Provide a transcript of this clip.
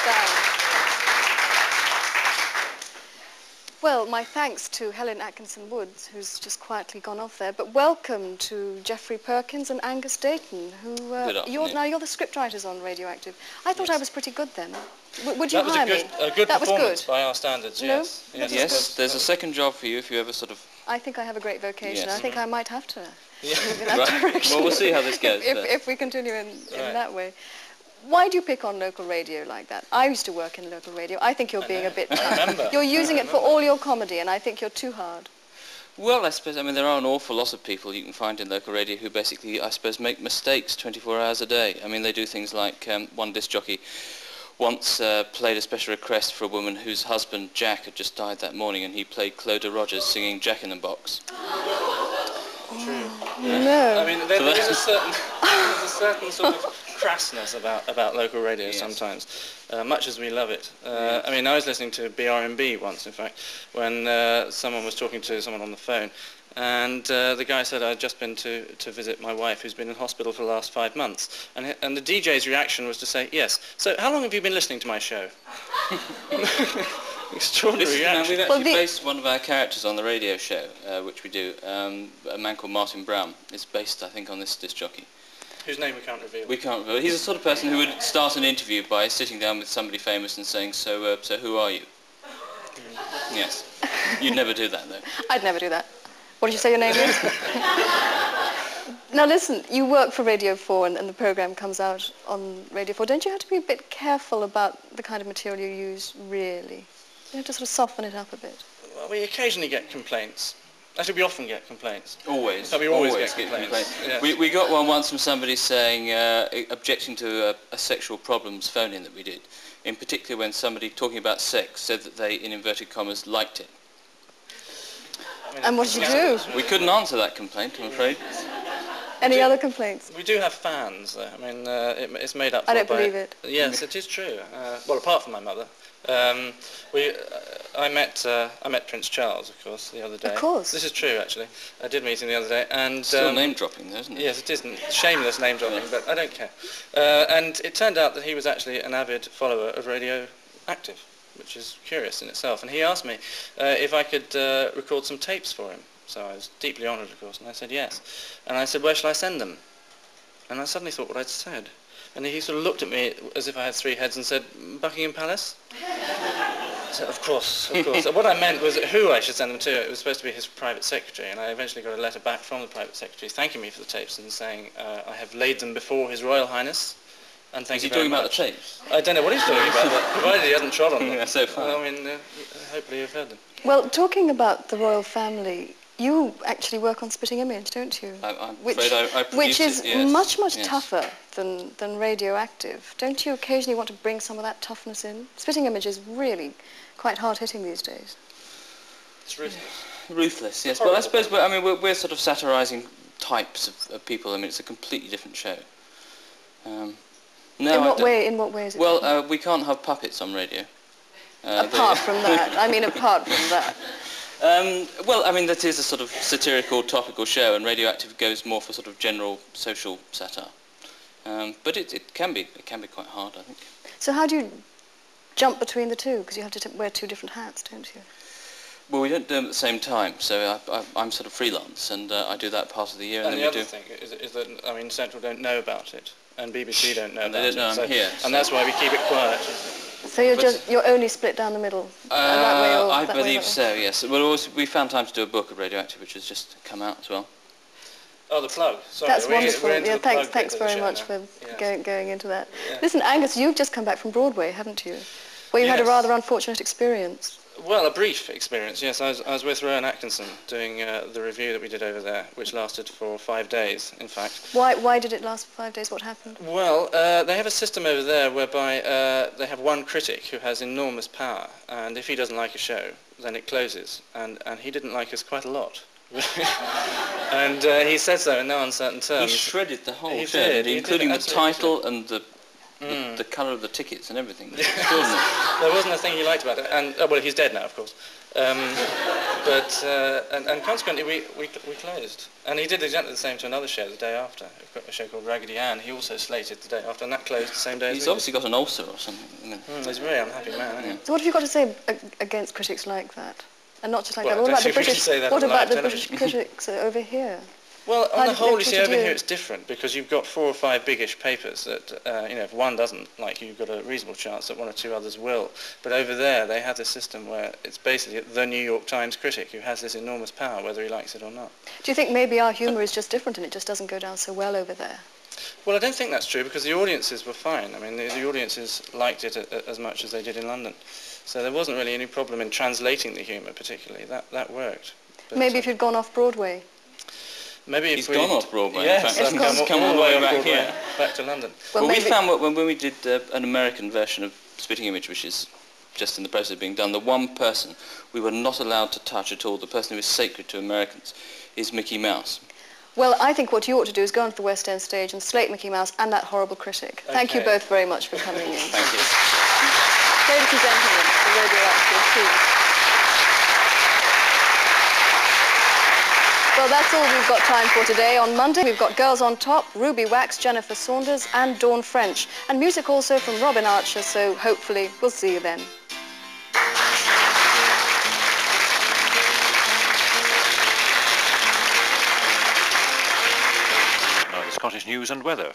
sound. Well, my thanks to Helen Atkinson-Wood, who's just quietly gone off there, but welcome to Geoffrey Perkins and Angus Deayton, who you're the scriptwriters on Radioactive. I thought I was pretty good then. Would you hire me? That was a good performance by our standards, yes. No? Yes, there's a second job for you if you ever sort of... I think I have a great vocation. Yes. I think I might have to move in Right. that direction. Well, we'll see how this goes. if we continue in that way. Why do you pick on local radio like that? I used to work in local radio. I think you're being a bit... You're using it for all your comedy, and I think you're too hard. Well, I suppose, I mean, there are an awful lot of people you can find in local radio who basically, I suppose, make mistakes 24 hours a day. I mean, they do things like one disc jockey once played a special request for a woman whose husband, Jack, had just died that morning, and he played Clodagh Rogers singing Jack in the Box. True. No. I mean, there's a certain sort of crassness about local radio sometimes, much as we love it. I mean, I was listening to BRMB once, in fact, when someone was talking to someone on the phone, and the guy said, I'd just been to visit my wife who's been in hospital for the last 5 months. And the DJ's reaction was to say, yes, so how long have you been listening to my show? Extraordinary reaction. We've actually based one of our characters on the radio show, which we do, a man called Martin Brown. It's based, I think, on this disc jockey. Whose name we can't reveal. We can't reveal. He's the sort of person who would start an interview by sitting down with somebody famous and saying, so who are you? Yes. You'd never do that, though. I'd never do that. What did you say your name is? Now listen, you work for Radio 4 and the programme comes out on Radio 4. Don't you have to be a bit careful about the kind of material you use, really? You have to sort of soften it up a bit. Well, we occasionally get complaints. Actually, we often get complaints. Always. We always get complaints. Yes. We got one once from somebody saying, objecting to a sexual problems phone-in that we did. In particular when somebody talking about sex said that they, in inverted commas, liked it. I mean, and what did you do? We couldn't answer that complaint, I'm afraid. Any other complaints? We do have fans, though. I mean, it's made up for I don't believe it. Yes, it is true. Well, apart from my mother. I met Prince Charles, of course, the other day. Of course. This is true, actually. I did meet him the other day, and still name-dropping, though, isn't it? Yes, it isn't. Shameless name-dropping, but I don't care. And it turned out that he was actually an avid follower of Radioactive, which is curious in itself. And he asked me if I could record some tapes for him. So I was deeply honoured, of course, and I said yes. And I said, where shall I send them? And I suddenly thought what I'd said. And he sort of looked at me as if I had 3 heads and said, Buckingham Palace? I said, of course, of course. What I meant was who I should send them to. It was supposed to be his private secretary, and I eventually got a letter back from the private secretary thanking me for the tapes and saying I have laid them before His Royal Highness, and thank you very much. Is he talking about the tapes? I don't know what he's talking about, but provided he hasn't trod on them. Yeah, so far. I mean, hopefully you've heard them. Well, talking about the royal family, you actually work on Spitting Image, don't you? I'm afraid I which is it, yes. much yes. tougher than Radioactive. Don't you occasionally want to bring some of that toughness in? Spitting Image is really quite hard-hitting these days. It's ruthless. Ruthless, yes. Well, I suppose we're sort of satirising types of people. I mean, it's a completely different show. In what way is it? Well, we can't have puppets on radio. Apart from that. I mean, apart from that. Well, I mean, that is a sort of satirical, topical show, and Radioactive goes more for sort of general social satire. But it can be quite hard, I think. So how do you jump between the two? Because you have to wear 2 different hats, don't you? Well, we don't do them at the same time, so I'm sort of freelance, and I do that part of the year. And the other thing is that, I mean, Central don't know about it, and BBC don't know about it. They don't know I'm here. And that's why we keep it quiet. So you're only split down the middle? I believe so, yes. Well, we found time to do a book of Radioactive, which has just come out as well. Oh, the plug. Sorry, that's wonderful. Yeah, thanks very much for going into that. Yeah. Listen, Angus, you've just come back from Broadway, haven't you? Well, you had a rather unfortunate experience. Well, a brief experience, yes. I was with Rowan Atkinson doing the review that we did over there, which lasted for 5 days, in fact. Why did it last for 5 days? What happened? Well, they have a system over there whereby they have one critic who has enormous power, and if he doesn't like a show, then it closes. And he didn't like us quite a lot. And he said so in no uncertain terms. He shredded the whole show, including the title and the The colour of the tickets and everything. Extraordinary. There wasn't a thing he liked about it, and well, he's dead now, of course. And consequently, we closed. And he did exactly the same to another show the day after, a show called Raggedy Ann. He also slated the day after, and that closed the same day. He's obviously got an ulcer or something. He's a very unhappy man, isn't he? So what have you got to say against critics like that? And not just like that. What about the British critics over here? Well, on the whole, you see, over here it's different because you've got 4 or 5 biggish papers that, if one doesn't like you, you've got a reasonable chance that 1 or 2 others will. But over there, they have this system where it's basically the New York Times critic who has this enormous power, whether he likes it or not. Do you think maybe our humour is just different and it just doesn't go down so well over there? Well, I don't think that's true because the audiences were fine. I mean, the audiences liked it as much as they did in London. So there wasn't really any problem in translating the humour, particularly. That worked. But, maybe if you'd gone off Broadway. Maybe he's gone off Broadway. Yes, in fact. He's come all the way back here, back to London. Well, we found when we did an American version of Spitting Image, which is just in the process of being done, the one person we were not allowed to touch at all, the person who is sacred to Americans, is Mickey Mouse. Well, I think what you ought to do is go onto the West End stage and slate Mickey Mouse and that horrible critic. Okay. Thank you both very much for coming in. Thank you. Ladies and gentlemen, the Radioactive team. Well, that's all we've got time for today. On Monday, we've got Girls on Top, Ruby Wax, Jennifer Saunders, and Dawn French. And music also from Robin Archer, so hopefully we'll see you then. Now the Scottish news and weather.